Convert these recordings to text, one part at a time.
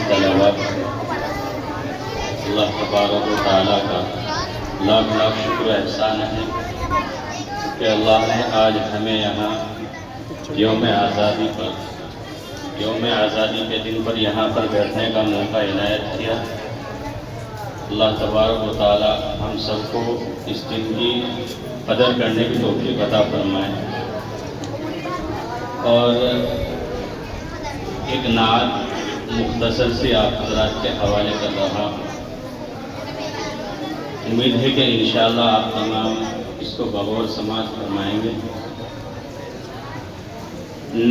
تلاوت اللہ تبارک و تعالیٰ کا لاکھ لاکھ شکر احسان ہے کہ اللہ نے آج ہمیں یہاں یوم آزادی کے دن پر یہاں پر بیٹھنے کا موقع عنایت کیا۔ اللہ تبارک و تعالیٰ ہم سب کو اس دن کی قدر کرنے کی توفیق عطا فرمائے۔ اور ایک نعت مختصر سی آپ حضرات کے حوالے کر رہا ہوں، امید ہے کہ انشاءاللہ آپ تمام اس کو بغور سماعت فرمائیں گے۔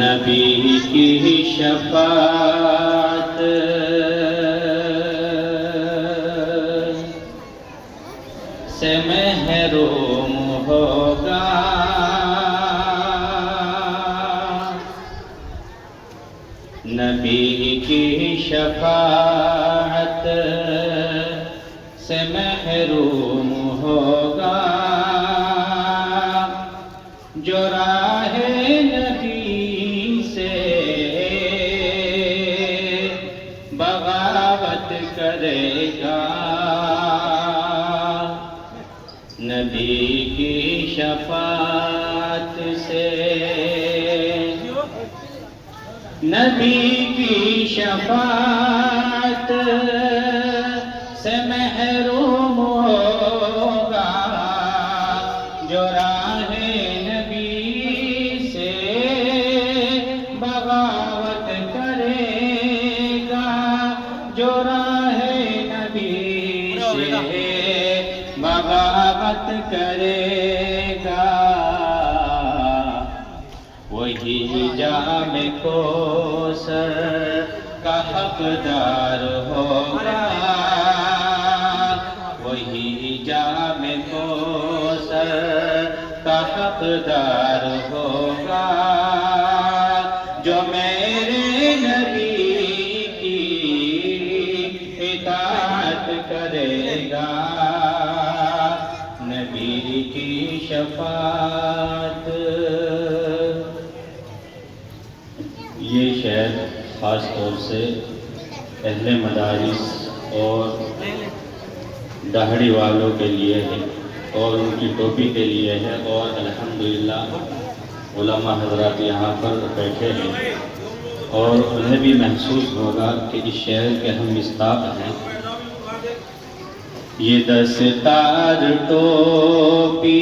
نبی کی شفاعت سے محروم ہوگا، نبی کی شفاعت سے محروم ہوگا، جو راہ نبی سے بغاوت کرے گا، نبی کی شفاعت سے، نبی کی شفاعت سے محروم ہوگا، جو راہ نبی سے بغاوت کرے گا، جو راہ نبی سے بغاوت کرے گا، وہی جام کوثر کا حقدار ہوگا، وہی جام کوثر کا حقدار ہوگا، جو میرے نبی کی اطاعت کرے گا، نبی کی شفاعت۔ یہ شعر خاص طور سے اہل مدارس اور داڑھی والوں کے لیے ہے اور ان کی ٹوپی کے لیے ہے، اور الحمدللہ علماء حضرات یہاں پر بیٹھے ہیں اور انہیں بھی محسوس ہوگا کہ اس شعر کے ہم مصداق ہیں۔ یہ دستار ٹوپی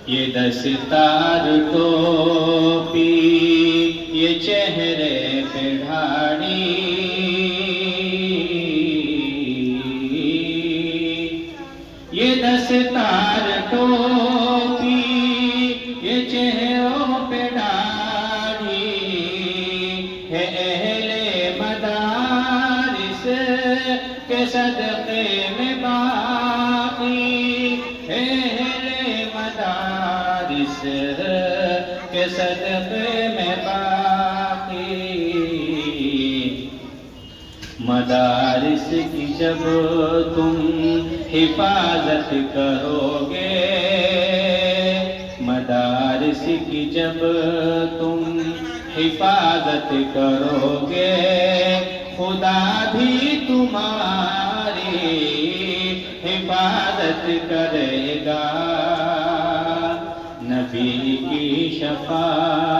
یہ دستار ٹوپی، یہ چہرے پہ ڈھاڑی، یہ دستار ٹوپی، یہ چہروں پہ ڈھاڑی، ہے اہل مدارس کے صدقے میں باقی، ہے مدارس کے صدقے میں باقی، مدارس کی جب تم حفاظت کرو گے، مدارس کی جب تم حفاظت کرو گے، خدا بھی تمہاری حفاظت کرے گا، نبی کی شفاعت